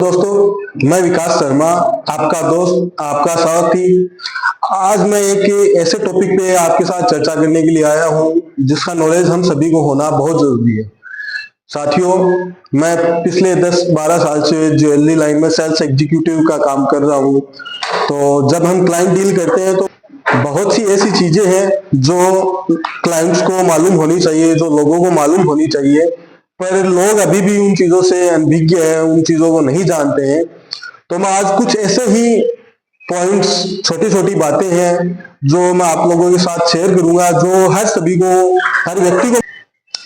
दोस्तों, मैं विकास शर्मा, आपका दोस्त, आपका साथी। आज मैं एक ऐसे टॉपिक पे आपके साथ चर्चा करने के लिए आया हूं जिसका नॉलेज हम सभी को होना बहुत जरूरी है। साथियों, मैं पिछले 10-12 साल से ज्वेलरी लाइन में सेल्स एग्जीक्यूटिव का काम कर रहा हूं। तो जब हम क्लाइंट डील करते हैं तो बहुत सी ऐसी चीजें हैं जो क्लाइंट्स को मालूम होनी चाहिए, जो लोगों को मालूम होनी चाहिए, पर लोग अभी भी उन चीजों से अनभिज्ञ हैं, उन चीजों को नहीं जानते हैं। तो मैं आज कुछ ऐसे ही पॉइंट्स, छोटी छोटी बातें हैं जो मैं आप लोगों के साथ शेयर करूंगा, जो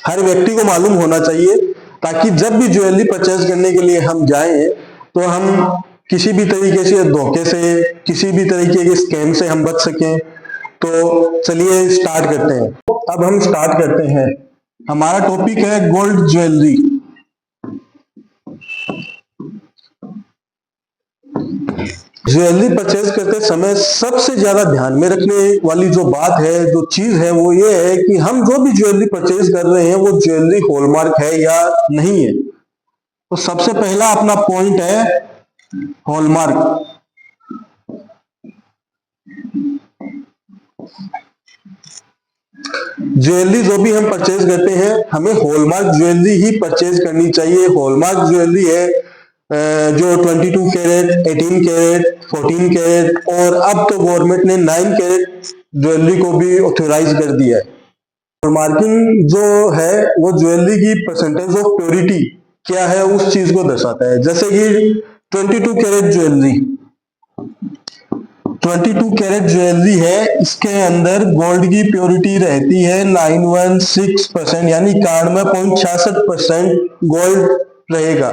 हर व्यक्ति को मालूम होना चाहिए, ताकि जब भी ज्वेलरी परचेज करने के लिए हम जाएं तो हम किसी भी तरीके से धोखे से, किसी भी तरीके के स्कैम से हम बच सकें। तो चलिए स्टार्ट करते हैं। अब हम स्टार्ट करते हैं। हमारा टॉपिक है गोल्ड ज्वेलरी। ज्वेलरी परचेज करते समय सबसे ज्यादा ध्यान में रखने वाली जो बात है, जो चीज है, वो ये है कि हम जो भी ज्वेलरी परचेज कर रहे हैं वो ज्वेलरी हॉलमार्क है या नहीं है। तो सबसे पहला अपना पॉइंट है हॉलमार्क। ज्वेलरी जो भी हम परचेज करते हैं, हमें हॉलमार्क ज्वेलरी ही परचेज करनी चाहिए। हॉलमार्क ज्वेलरी है जो 22 कैरेट, 18 कैरेट, 14 कैरेट और अब तो गवर्नमेंट ने 9 कैरेट ज्वेलरी को भी ऑथोराइज कर दिया है। हॉलमार्किंग जो है वो ज्वेलरी की परसेंटेज ऑफ प्योरिटी क्या है उस चीज को दर्शाता है। जैसे कि 22 कैरेट ज्वेलरी, 22 कैरेट ज्वेलरी है, इसके अंदर गोल्ड की प्योरिटी रहती है 916%, यानी 91.66% गोल्ड रहेगा।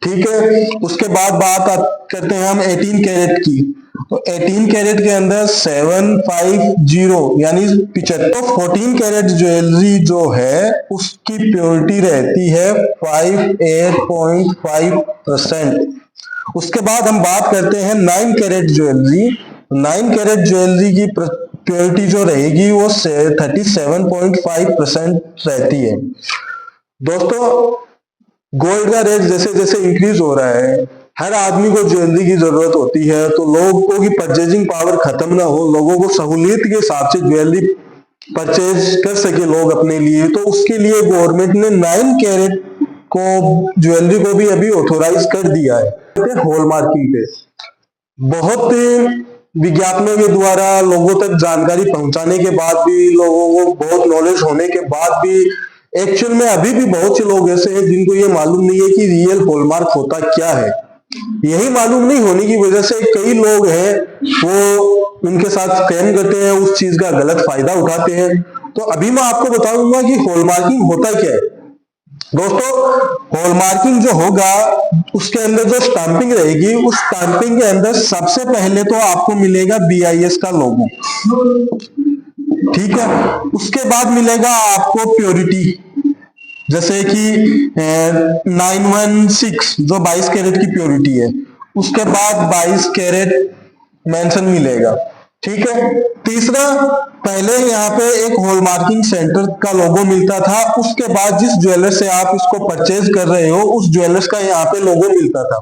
ठीक है। उसके बाद बात करते हैं हम 18 कैरेट की। तो 18 कैरेट के अंदर 750 यानी 75। 14 कैरेट ज्वेलरी जो है उसकी प्योरिटी रहती है 58.5%। उसके बाद हम बात करते हैं 9 कैरेट ज्वेलरी। 9 कैरेट ज्वेलरी की प्योरिटी जो रहेगी वो 37.5% रहती है। दोस्तों, गोल्ड का रेट जैसे जैसे इंक्रीज हो रहा है, हर आदमी को ज्वेलरी की जरूरत होती है। तो लोगों की परचेजिंग पावर खत्म ना हो, लोगों को सहूलियत के हिसाब से ज्वेलरी परचेज कर सके लोग अपने लिए, तो उसके लिए गवर्नमेंट ने 9 कैरेट को ज्वेलरी को भी अभी ऑथोराइज कर दिया है। हॉलमार्किंग पे बहुत विज्ञापनों के द्वारा लोगों तक जानकारी पहुंचाने के बाद भी, लोगों को बहुत नॉलेज होने के बाद भी, एक्चुअल में अभी भी बहुत से लोग ऐसे हैं जिनको ये मालूम नहीं है कि रियल हॉलमार्क होता क्या है। यही मालूम नहीं होने की वजह से कई लोग हैं वो उनके साथ स्कैम करते हैं, उस चीज का गलत फायदा उठाते हैं। तो अभी मैं आपको बताऊंगा कि हॉलमार्किंग होता क्या है। दोस्तों, हॉलमार्किंग जो होगा उसके अंदर जो स्टाम्पिंग रहेगी, उस स्टाम्पिंग के अंदर सबसे पहले तो आपको मिलेगा BIS का लोगो। ठीक है। उसके बाद मिलेगा आपको प्योरिटी, जैसे कि 916 जो 22 कैरेट की प्योरिटी है, उसके बाद 22 कैरेट मेंशन मिलेगा। ठीक है। तीसरा, पहले यहाँ पे एक हॉलमार्किंग सेंटर का लोगो मिलता था, उसके बाद जिस ज्वेलर से आप इसको परचेज कर रहे हो उस ज्वेलर्स का यहाँ पे लोगो मिलता था।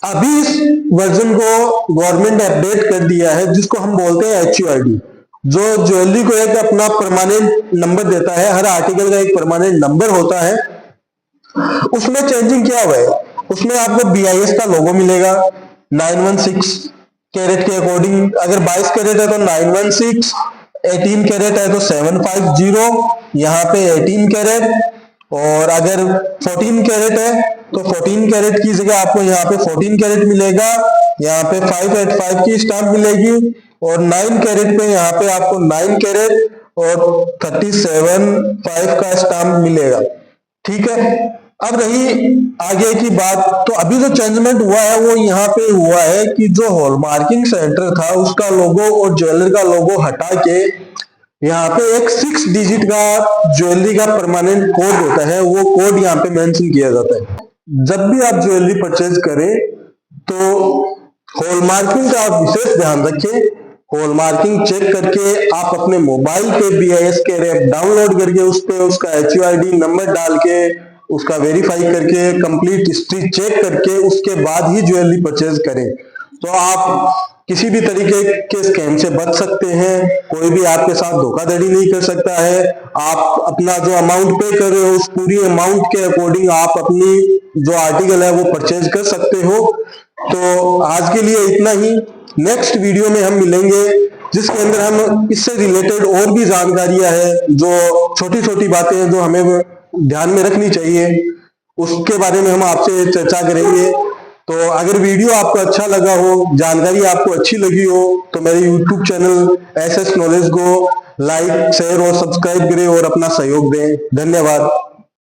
अभी इस वर्जन को गवर्नमेंट ने अपडेट कर दिया है, जिसको हम बोलते हैं HUID, जो ज्वेलरी को एक अपना परमानेंट नंबर देता है। हर आर्टिकल का एक परमानेंट नंबर होता है। उसमें चेंजिंग क्या हुआ है, उसमें आपको BIS का लोगो मिलेगा 916 कैरेट के अकॉर्डिंग। अगर 22 कैरेट है तो 916, 18 कैरेट है तो 750, यहाँ पे 18 कैरेट, और अगर 14 कैरेट है तो 14 कैरेट की जगह आपको यहाँ पे 14 कैरेट मिलेगा, यहाँ पे 585 की स्टाम्प मिलेगी, और 9 कैरेट पे यहाँ पे आपको 9 कैरेट और 37.5 का स्टाम्प मिलेगा। ठीक है। अब रही आगे की बात, तो अभी जो चेंजमेंट हुआ है वो यहाँ पे हुआ है कि जो हॉलमार्किंग सेंटर था उसका लोगो और ज्वेलरी का लोगो हटा के यहाँ पे एक 6 डिजिट का ज्वेलरी का परमानेंट कोड होता है, वो कोड यहाँ पे मेंशन किया जाता है। जब भी आप ज्वेलरी परचेज करें तो हॉलमार्किंग का आप विशेष ध्यान रखें। हॉलमार्किंग चेक करके आप अपने मोबाइल पे BIS के ऐप डाउनलोड करके उस पे उसका HUID नंबर डाल के उसका वेरीफाई करके, कंप्लीट हिस्ट्री चेक करके उसके बाद ही ज्वेलरी परचेज करें। तो आप किसी भी तरीके के स्कैम से बच सकते हैं, कोई भी आपके साथ धोखाधड़ी नहीं कर सकता है। आप अपना जो अमाउंट पे कर रहे हो उस पूरी अमाउंट के अकॉर्डिंग आप अपनी जो आर्टिकल है वो परचेज कर सकते हो। तो आज के लिए इतना ही। नेक्स्ट वीडियो में हम मिलेंगे जिसके अंदर हम इससे रिलेटेड और भी जानकारियां हैं, जो छोटी छोटी बातें हैं जो हमें ध्यान में रखनी चाहिए, उसके बारे में हम आपसे चर्चा करेंगे। तो अगर वीडियो आपको अच्छा लगा हो, जानकारी आपको अच्छी लगी हो, तो मेरे YouTube चैनल एसएस नॉलेज को लाइक, शेयर और सब्सक्राइब करें और अपना सहयोग दें। धन्यवाद।